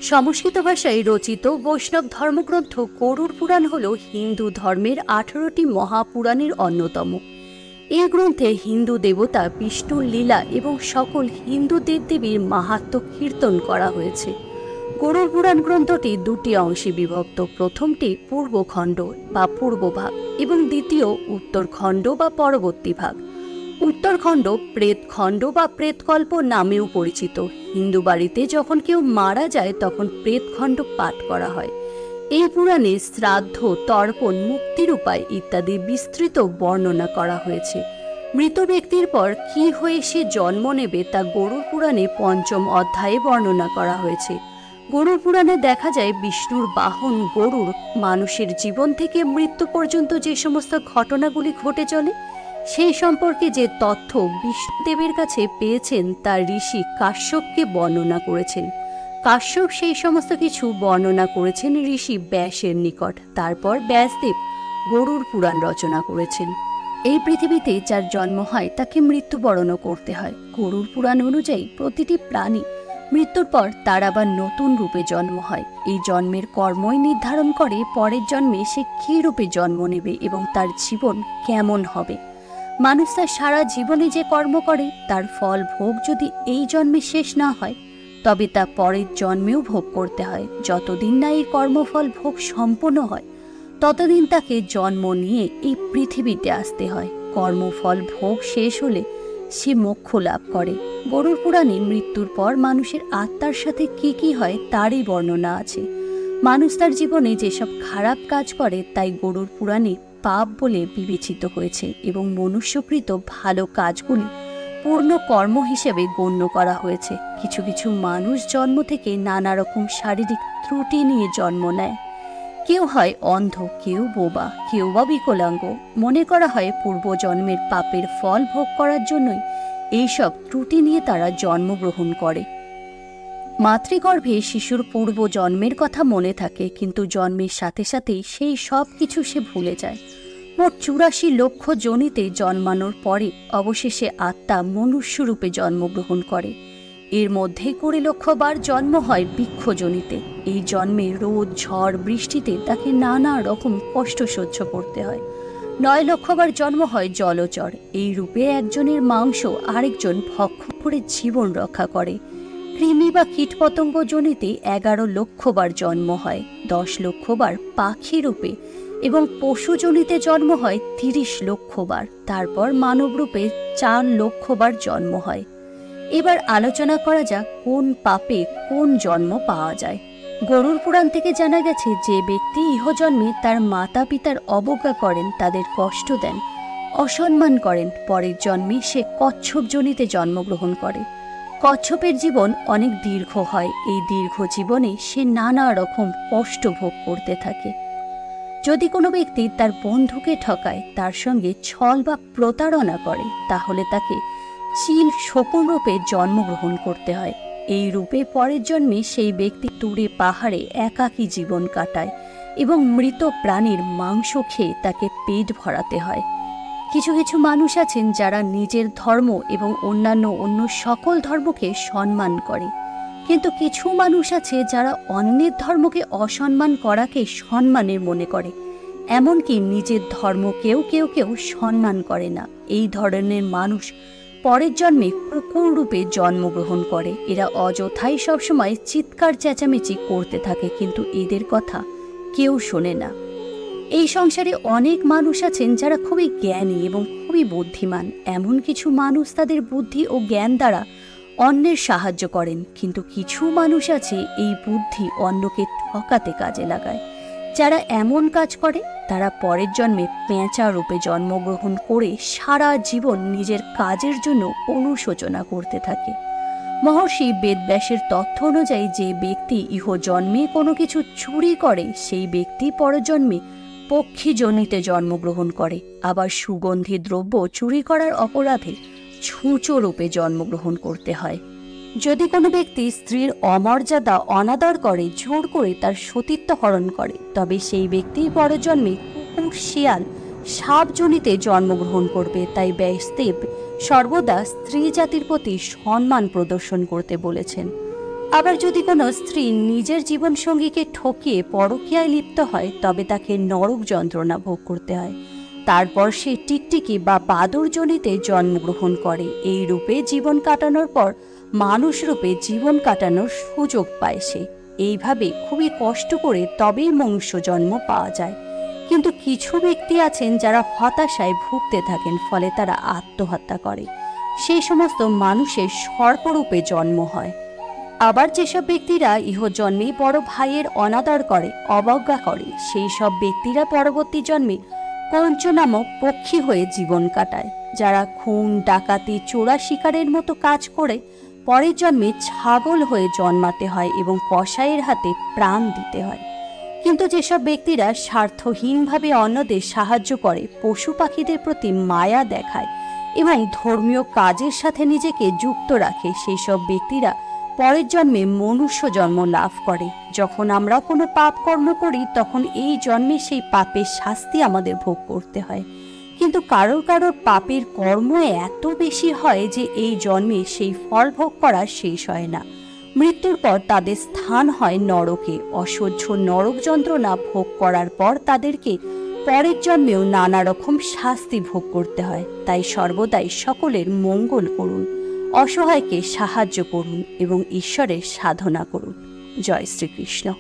সংস্কৃত ভাষায় রচিত বৈষ্ণব ধর্মগ্রন্থ গরুড় পুরাণ হল হিন্দু ধর্মের 18টি মহাপুরাণের অন্যতম। এই গ্রন্থে হিন্দু দেবতা বিষ্ণুর লীলা এবং সকল হিন্দু দেবদেবীর মাহাত্ম্য কীর্তন করা হয়েছে। গরুড় পুরাণ গ্রন্থটি দুটি অংশে বিভক্ত। প্রথমটি পূর্বখণ্ড বা পূর্বভাগ এবং দ্বিতীয় উত্তরখণ্ড বা পরবর্তী ভাগ। উত্তরখণ্ড প্রেতখণ্ড বা প্রেতকল্প নামেও পরিচিত। হিন্দু বাড়িতে যখন কেউ মারা যায় তখন প্রেতখণ্ড পাঠ করা হয়। এই পুরাণে শ্রাদ্ধ, তর্পণ, মুক্তির উপায় ইত্যাদি বিস্তৃত বর্ণনা করা হয়েছে। মৃত ব্যক্তির পর কি হয়ে সে জন্ম নেবে তা গরুড় পুরাণে 5ম অধ্যায়ে বর্ণনা করা হয়েছে। গরুড় পুরাণে দেখা যায় বিষ্ণুর বাহন গরুড় মানুষের জীবন থেকে মৃত্যু পর্যন্ত যে সমস্ত ঘটনাগুলি ঘটে চলে সেই সম্পর্কে যে তথ্য বিষ্ণুদেবের কাছে পেয়েছেন তা ঋষি কাশ্যপকে বর্ণনা করেছেন। কাশ্যপ সেই সমস্ত কিছু বর্ণনা করেছেন ঋষি ব্যাসের নিকট। তারপর ব্যাসদেব গরুড় পুরাণ রচনা করেছেন। এই পৃথিবীতে যার জন্ম হয় তাকে মৃত্যুবরণও করতে হয়। গরুড় পুরাণ অনুযায়ী প্রতিটি প্রাণী মৃত্যুর পর তার আবার নতুন রূপে জন্ম হয়। এই জন্মের কর্মই নির্ধারণ করে পরের জন্মে সে কী রূপে জন্ম নেবে এবং তার জীবন কেমন হবে। মানুষ তার সারা জীবনে যে কর্ম করে তার ফল ভোগ যদি এই জন্মে শেষ না হয় তবে তা পরের জন্মেও ভোগ করতে হয়। যতদিন না এই কর্মফল ভোগ সম্পন্ন হয় ততদিন তাকে জন্ম নিয়ে এই পৃথিবীতে আসতে হয়। কর্মফল ভোগ শেষ হলে সে মোক্ষ লাভ করে। গরুড় পুরাণে মৃত্যুর পর মানুষের আত্মার সাথে কি কি হয় তারই বর্ণনা আছে। মানুষ তার জীবনে যেসব খারাপ কাজ করে তাই গরুড় পুরাণে পাপ বলে বিবেচিত হয়েছে এবং মনুষ্যকৃত ভালো কাজগুলি পূর্ণ কর্ম হিসেবে গণ্য করা হয়েছে। কিছু কিছু মানুষ জন্ম থেকে নানা রকম শারীরিক ত্রুটি নিয়ে জন্ম নেয়। কেউ হয় অন্ধ, কেউ বোবা, কেউ বা বিকলাঙ্গ। মনে করা হয় পূর্বজন্মের পাপের ফল ভোগ করার জন্যই এইসব ত্রুটি নিয়ে তারা জন্মগ্রহণ করে। মাতৃগর্ভে শিশুর পূর্ব জন্মের কথা মনে থাকে, কিন্তু জন্মের সাথে সাথেই সেই সব কিছু সে ভুলে যায়। মোট 84 লক্ষ যোনিতে জন্মানোর পরে অবশেষে আত্মা মনুষ্যরূপে জন্মগ্রহণ করে। এর মধ্যে 20 লক্ষ বার জন্ম হয় বৃক্ষজনিতে। এই জন্মে রোদ, ঝড়, বৃষ্টিতে তাকে নানা রকম কষ্ট সহ্য করতে হয়। 9 লক্ষ বার জন্ম হয় জলচর। এই রূপে একজনের মাংস আরেকজন ভক্ষ করে জীবন রক্ষা করে। কৃমি বা কীটপতঙ্গ জনিতে 11 লক্ষ বার জন্ম হয়। 10 লক্ষ বার পাখি রূপে এবং পশু জনিতে জন্ম হয় 30 লক্ষ বার। তারপর মানব রূপে 4 লক্ষ বার জন্ম হয়। এবার আলোচনা করা যাক কোন পাপে কোন জন্ম পাওয়া যায়। গরুড় পুরাণ থেকে জানা গেছে যে ব্যক্তি ইহজন্মে তার মাতা পিতার অবজ্ঞা করেন, তাদের কষ্ট দেন, অসম্মান করেন, পরের জন্মে সে কচ্ছপ জনিতে জন্মগ্রহণ করে। কচ্ছপের জীবন অনেক দীর্ঘ হয়। এই দীর্ঘ জীবনে সে নানা রকম কষ্ট ভোগ করতে থাকে। যদি কোনো ব্যক্তি তার বন্ধুকে ঠকায়, তার সঙ্গে ছল বা প্রতারণা করে, তাহলে তাকে চিল শকুন রূপে জন্মগ্রহণ করতে হয়। এই রূপে পরের জন্মে সেই ব্যক্তি দূরে পাহাড়ে একাকী জীবন কাটায় এবং মৃত প্রাণীর মাংস খেয়ে তাকে পেট ভরাতে হয়। কিছু কিছু মানুষ আছেন যারা নিজের ধর্ম এবং অন্য সকল ধর্মকে সম্মান করে, কিন্তু কিছু মানুষ আছে যারা অন্যের ধর্মকে অসম্মান করাকে সম্মানের মনে করে। এমনকি নিজের ধর্মকেও কেউ কেউ সম্মান করে না। এই ধরনের মানুষ পরের জন্মে কুকুর রূপে জন্মগ্রহণ করে। এরা অযথাই সবসময় চিৎকার চেঁচামেচি করতে থাকে, কিন্তু এদের কথা কেউ শোনে না। এই সংসারে অনেক মানুষ আছেন যারা খুবই জ্ঞানী এবং খুবই বুদ্ধিমান। এমন কিছু মানুষ তাদের বুদ্ধি ও জ্ঞান দ্বারা অন্যের সাহায্য করেন, কিন্তু কিছু মানুষ আছে এই বুদ্ধি অন্যকে ঠকাতে কাজে লাগায়। যারা এমন কাজ করে তারা পরের জন্মে পেঁচা রূপে জন্মগ্রহণ করে সারা জীবন নিজের কাজের জন্য অনুশোচনা করতে থাকে। মহর্ষি বেদব্যাসের তথ্য অনুযায়ী যে ব্যক্তি ইহজন্মে কোনো কিছু চুরি করে সেই ব্যক্তি পরজন্মে পক্ষী জনিতে জন্মগ্রহণ করে। আবার সুগন্ধি দ্রব্য চুরি করার অপরাধে ছুঁচো রূপে জন্মগ্রহণ করতে হয়। যদি কোনো ব্যক্তি স্ত্রীর অমর্যাদা অনাদর করে, জোর করে তার সতীত্ব হরণ করে, তবে সেই ব্যক্তি পরজন্মে কুকুর, শিয়াল, সাপ জনিতে জন্মগ্রহণ করবে। তাই ব্যাসদেব সর্বদা স্ত্রী জাতির প্রতি সম্মান প্রদর্শন করতে বলেছেন। আবার যদি কোনো স্ত্রী নিজের জীবনসঙ্গীকে ঠকিয়ে পরকীয়ায় লিপ্ত হয়, তবে তাকে নরক যন্ত্রণা ভোগ করতে হয়। তারপর সে টিকটিকি বা বাদুড়জনিতে জন্মগ্রহণ করে। এই রূপে জীবন কাটানোর পর মানুষ রূপে জীবন কাটানোর সুযোগ পায় সে। এইভাবে খুবই কষ্ট করে তবেই মনুষ্য জন্ম পাওয়া যায়। কিন্তু কিছু ব্যক্তি আছেন যারা হতাশায় ভুগতে থাকেন, ফলে তারা আত্মহত্যা করে। সেই সমস্ত মানুষের সর্পরূপে জন্ম হয়। আবার যেসব ব্যক্তিরা ইহজন্মে বড় ভাইয়ের অনাদর করে, অবজ্ঞা করে, সেই সব ব্যক্তিরা পরবর্তী জন্মে কঞ্চ নামক পক্ষী হয়ে জীবন কাটায়। যারা খুন, ডাকাতি, চোরা শিকারের মতো কাজ করে পরের জন্মে ছাগল হয়ে জন্মাতে হয় এবং কসাইয়ের হাতে প্রাণ দিতে হয়। কিন্তু যেসব ব্যক্তিরা স্বার্থহীনভাবে অন্যদের সাহায্য করে, পশু পাখিদের প্রতি মায়া দেখায় এবং ধর্মীয় কাজের সাথে নিজেকে যুক্ত রাখে, সেই সব ব্যক্তিরা পরের জন্মে মনুষ্য জন্ম লাভ করে। যখন আমরা কোনো পাপ কর্ম করি, তখন এই জন্মে সেই পাপের শাস্তি আমাদের ভোগ করতে হয়। কিন্তু কারোর কারোর পাপের কর্ম এত বেশি হয় যে এই জন্মে সেই ফল ভোগ করা শেষ হয় না। মৃত্যুর পর তাদের স্থান হয় নরকে। অসহ্য নরক যন্ত্রণা ভোগ করার পর তাদেরকে পরের জন্মেও নানা রকম শাস্তি ভোগ করতে হয়। তাই সর্বদাই সকলের মঙ্গল করুন, অসহায়কে সাহায্য করুন এবং ঈশ্বরের সাধনা করুন। জয় শ্রীকৃষ্ণ।